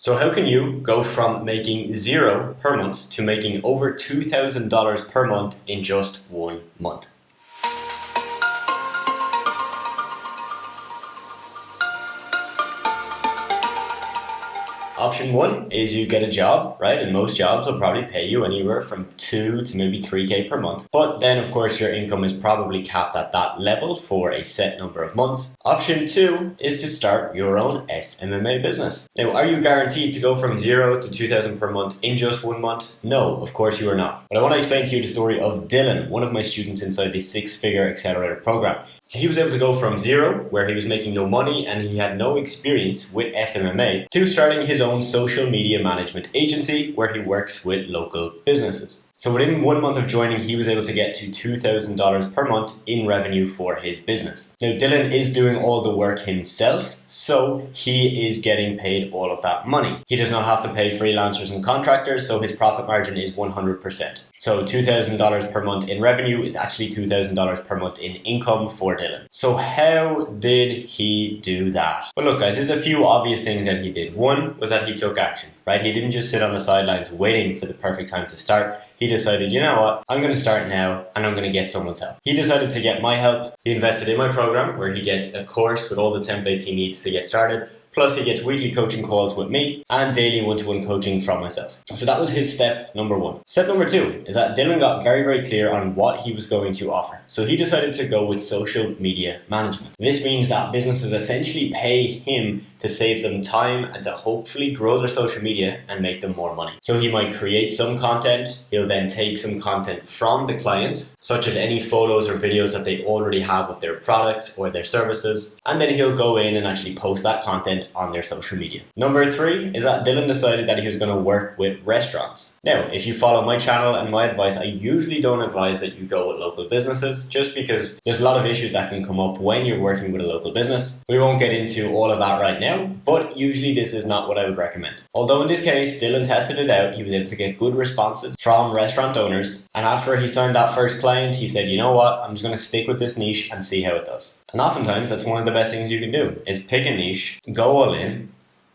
So how can you go from making $0 per month to making over $2,000 per month in just 1 month? Option 1 is you get a job, right? And most jobs will probably pay you anywhere from 2 to maybe 3K per month. But then of course your income is probably capped at that level for a set number of months. Option 2 is to start your own SMMA business. Now, are you guaranteed to go from 0 to 2,000 per month in just 1 month? No, of course you are not. But I want to explain to you the story of Dylan, one of my students inside the 6-figure accelerator program. He was able to go from 0, where he was making no money and he had no experience with SMMA, to starting his own social media management agency where he works with local businesses. So within 1 month of joining, he was able to get to $2,000 per month in revenue for his business. Now, Dylan is doing all the work himself, so he is getting paid all of that money. He does not have to pay freelancers and contractors, so his profit margin is 100%. So $2,000 per month in revenue is actually $2,000 per month in income for Dylan. So how did he do that? Well, look guys, there's a few obvious things that he did. One was that he took action, right? He didn't just sit on the sidelines waiting for the perfect time to start. He decided, you know what, I'm going to start now and I'm going to get someone's help. He decided to get my help. He invested in my program where he gets a course with all the templates he needs to get started. Plus he gets weekly coaching calls with me and daily one-to-one coaching from myself. So that was his step number 1. Step number 2 is that Dylan got very, very clear on what he was going to offer. So he decided to go with social media management. This means that businesses essentially pay him to save them time and to hopefully grow their social media and make them more money. So he might create some content, he'll then take some content from the client, such as any photos or videos that they already have of their products or their services, and then he'll go in and actually post that content on their social media. Number 3 is that Dylan decided that he was going to work with restaurants. Now, if you follow my channel and my advice, I usually don't advise that you go with local businesses just because there's a lot of issues that can come up when you're working with a local business. We won't get into all of that right now, but usually this is not what I would recommend. Although in this case, Dylan tested it out, he was able to get good responses from restaurant owners, and after he signed that first client, he said, you know what, I'm just going to stick with this niche and see how it does. And oftentimes, that's one of the best things you can do, is pick a niche, go all in,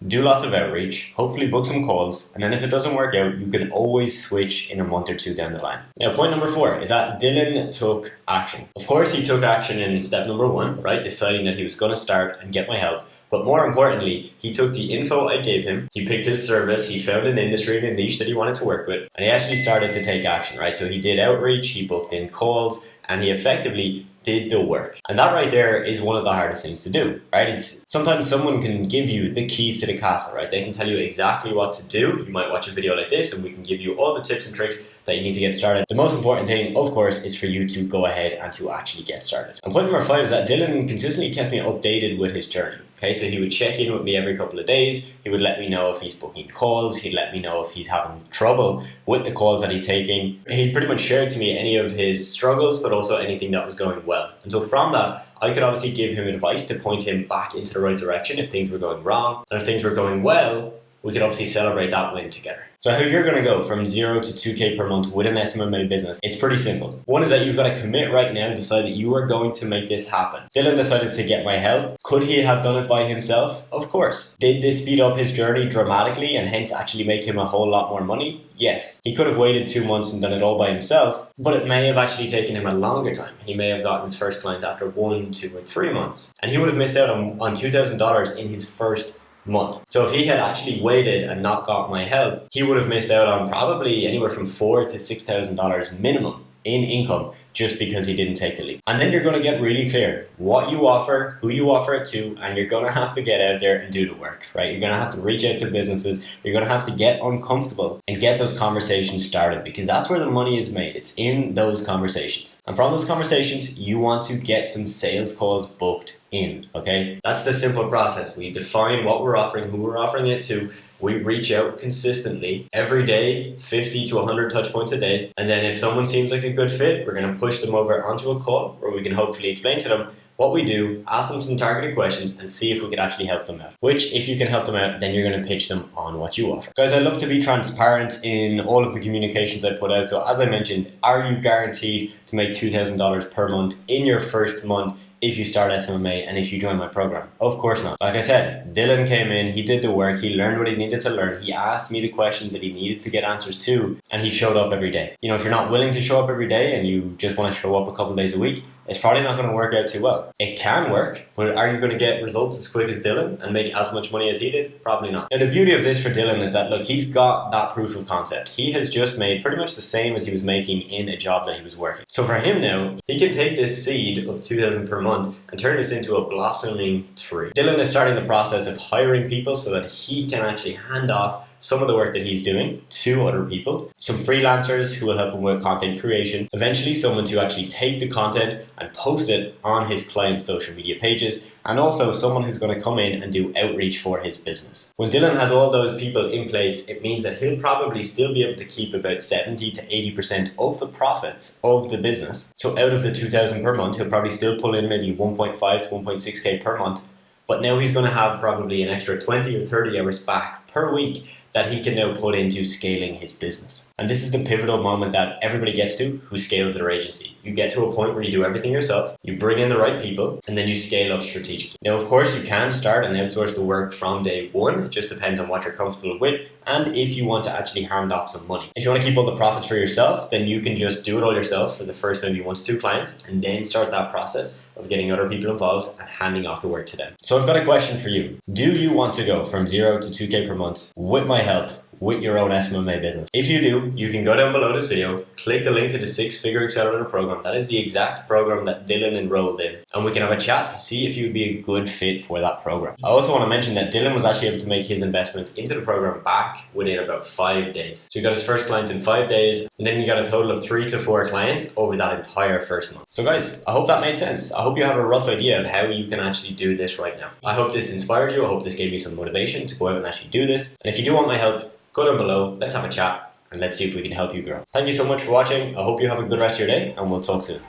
do lots of outreach, hopefully book some calls, and then if it doesn't work out, you can always switch in a month or 2 down the line. Now, point number 4 is that Dylan took action. Of course, he took action in step number 1, right? Deciding that he was going to start and get my help. But more importantly, he took the info I gave him, he picked his service, he found an industry and a niche that he wanted to work with, and he actually started to take action, right? So he did outreach, he booked in calls, and he effectively did the work. And that right there is one of the hardest things to do, right? It's sometimes someone can give you the keys to the castle, right? They can tell you exactly what to do. You might watch a video like this and we can give you all the tips and tricks that you need to get started. The most important thing, of course, is for you to go ahead and to actually get started. And point number 5 is that Dylan consistently kept me updated with his journey. Okay, so he would check in with me every couple of days. He would let me know if he's booking calls. He'd let me know if he's having trouble with the calls that he's taking. He pretty much shared to me any of his struggles, but also anything that was going well. And so from that, I could obviously give him advice to point him back into the right direction if things were going wrong. And if things were going well, we could obviously celebrate that win together. So how you're going to go from 0 to 2K per month with an SMMA business, it's pretty simple. One is that you've got to commit right now and decide that you are going to make this happen. Dylan decided to get my help. Could he have done it by himself? Of course. Did this speed up his journey dramatically and hence actually make him a whole lot more money? Yes. He could have waited 2 months and done it all by himself, but it may have actually taken him a longer time. He may have gotten his first client after 1, 2, or 3 months. And he would have missed out on $2,000 in his first month. So if he had actually waited and not got my help, he would have missed out on probably anywhere from $4,000 to $6,000 minimum in income just because he didn't take the leap. And then you're going to get really clear what you offer, who you offer it to, and you're going to have to get out there and do the work, right? You're going to have to reach out to businesses. You're going to have to get uncomfortable and get those conversations started because that's where the money is made. It's in those conversations. And from those conversations, you want to get some sales calls booked in, okay? That's the simple process. We define what we're offering, who we're offering it to. We reach out consistently every day, 50 to 100 touch points a day. And then if someone seems like a good fit, we're going to push them over onto a call where we can hopefully explain to them what we do, ask them some targeted questions and see if we could actually help them out. Which, if you can help them out, then you're going to pitch them on what you offer. Guys, I love to be transparent in all of the communications I put out. So as I mentioned, are you guaranteed to make $2,000 per month in your first month if you start SMMA and if you join my program. Of course not. Like I said, Dylan came in, he did the work, he learned what he needed to learn, he asked me the questions that he needed to get answers to, and he showed up every day. You know, if you're not willing to show up every day and you just want to show up a couple days a week, it's probably not going to work out too well. It can work, but are you going to get results as quick as Dylan and make as much money as he did? Probably not. Now, the beauty of this for Dylan is that, look, he's got that proof of concept. He has just made pretty much the same as he was making in a job that he was working. So for him now, he can take this seed of $2,000 per month and turn this into a blossoming tree. Dylan is starting the process of hiring people so that he can actually hand off some of the work that he's doing to other people, some freelancers who will help him with content creation, eventually someone to actually take the content and post it on his client's social media pages, and also someone who's going to come in and do outreach for his business. When Dylan has all those people in place, it means that he'll probably still be able to keep about 70 to 80% of the profits of the business. So out of the $2,000 per month, he'll probably still pull in maybe 1.5 to 1.6K per month, but now he's going to have probably an extra 20 or 30 hours back per week that he can now put into scaling his business. And this is the pivotal moment that everybody gets to who scales their agency. You get to a point where you do everything yourself, you bring in the right people, and then you scale up strategically. Now, of course, you can start and outsource the work from day one. It just depends on what you're comfortable with and if you want to actually hand off some money. If you want to keep all the profits for yourself, then you can just do it all yourself for the first maybe 1 to 2 clients and then start that process of getting other people involved and handing off the work to them. So I've got a question for you. Do you want to go from 0 to 2K per month with my help with your own SMMA business? If you do, you can go down below this video, click the link to the 6-figure accelerator program. That is the exact program that Dylan enrolled in, and we can have a chat to see if you'd be a good fit for that program. I also want to mention that Dylan was actually able to make his investment into the program back within about 5 days. So he got his first client in 5 days, and then you got a total of 3 to 4 clients over that entire first month. So guys, I hope that made sense. I hope you have a rough idea of how you can actually do this right now. I hope this inspired you. I hope this gave you some motivation to go out and actually do this. And if you do want my help, go down below, let's have a chat, and let's see if we can help you grow. Thank you so much for watching. I hope you have a good rest of your day, and we'll talk soon.